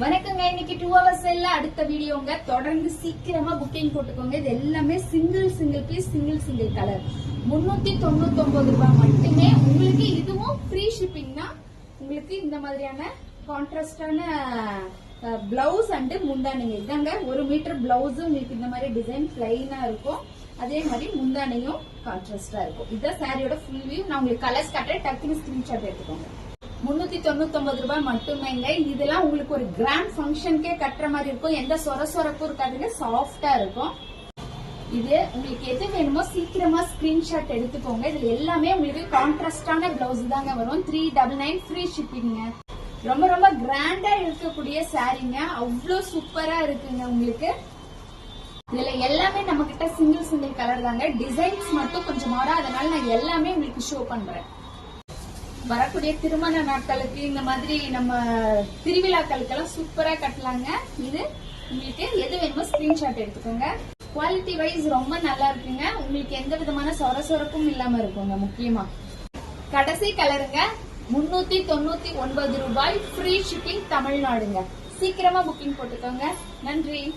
வணக்கங்க. இன்னைக்கு 2 hours அடுத்த வீடியோங்க. தொடர்ந்து சீக்கிரமா புக்கிங் போட்டுக்கோங்க. இது எல்லாமே சிங்கிள் பீஸ் சிங்கிள் கலர் 399 ரூபாய் மட்டுமே. உங்களுக்கு இதுவும் ஃப்ரீ ஷிப்பிங் தான். உங்களுக்கு இந்த மாதிரியான கான்ட்ராஸ்டான பிளவுஸ் அண்ட் முந்தானிங்க இதாங்க. 1 மீட்டர் பிளவுஸ் உங்களுக்கு இந்த மாதிரி டிசைன் பிளைனா இருக்கும். அதே மாதிரி முந்தானையும் கான்ட்ராஸ்டா இருக்கும். இதுதான் சாரியோட ஃபுல் வியூ. நான் உங்களுக்கு கலர்ஸ் காட்டுறேன். டக்குனு ஸ்கிரீன்ஷாட் எடுத்துக்கோங்க. 399 ரூபாய் மட்டுமேங்க. இதெல்லாம் உங்களுக்கு ஒரு கிராண்ட் ஃபங்க்ஷனுக்கே கட்டுற மாதிரி இருக்கும். எந்த சொரப்பும் இருக்காதுங்க. சாஃப்டா இருக்கும். இது உங்களுக்கு எது வேணுமோ சீக்கிரமா ஸ்கிரீன்ஷாட் எடுத்துக்கோங்க. இதுல எல்லாமே உங்களுக்கு கான்ட்ராஸ்டான பிளவுஸ் தாங்க வரும். 399 ஃப்ரீ ஷிப்பிங்க. ரொம்ப ரொம்ப கிராண்டா இருக்கக்கூடிய சாரீங்க. அவ்வளோ சூப்பரா இருக்குங்க. உங்களுக்கு இதுல எல்லாமே நம்ம கிட்ட சிங்கிள் கலர் தாங்க. டிசைன்ஸ் மட்டும் கொஞ்சம் மாறும். அதனால நான் எல்லாமே உங்களுக்கு ஷோ பண்றேன். வரக்கூடிய திருமண நாட்களுக்கு இந்த மாதிரி நம்ம திருவிழாக்களுக்கெல்லாம் சூப்பரா கட்டலாங்க. இது உங்களுக்கு எது வேணுமோ ஸ்கிரீன்ஷாட் எடுத்துக்கோங்க. குவாலிட்டி வைஸ் ரொம்ப நல்லா இருக்குங்க. உங்களுக்கு எந்த விதமான சொரப்பும் இல்லாம இருக்குங்க. முக்கியமா கடைசி கலருங்க. 399 ரூபாய் ஃப்ரீ ஷிப்பிங் தமிழ்நாடுங்க. சீக்கிரமா புக்கிங் போட்டுக்கோங்க. நன்றி.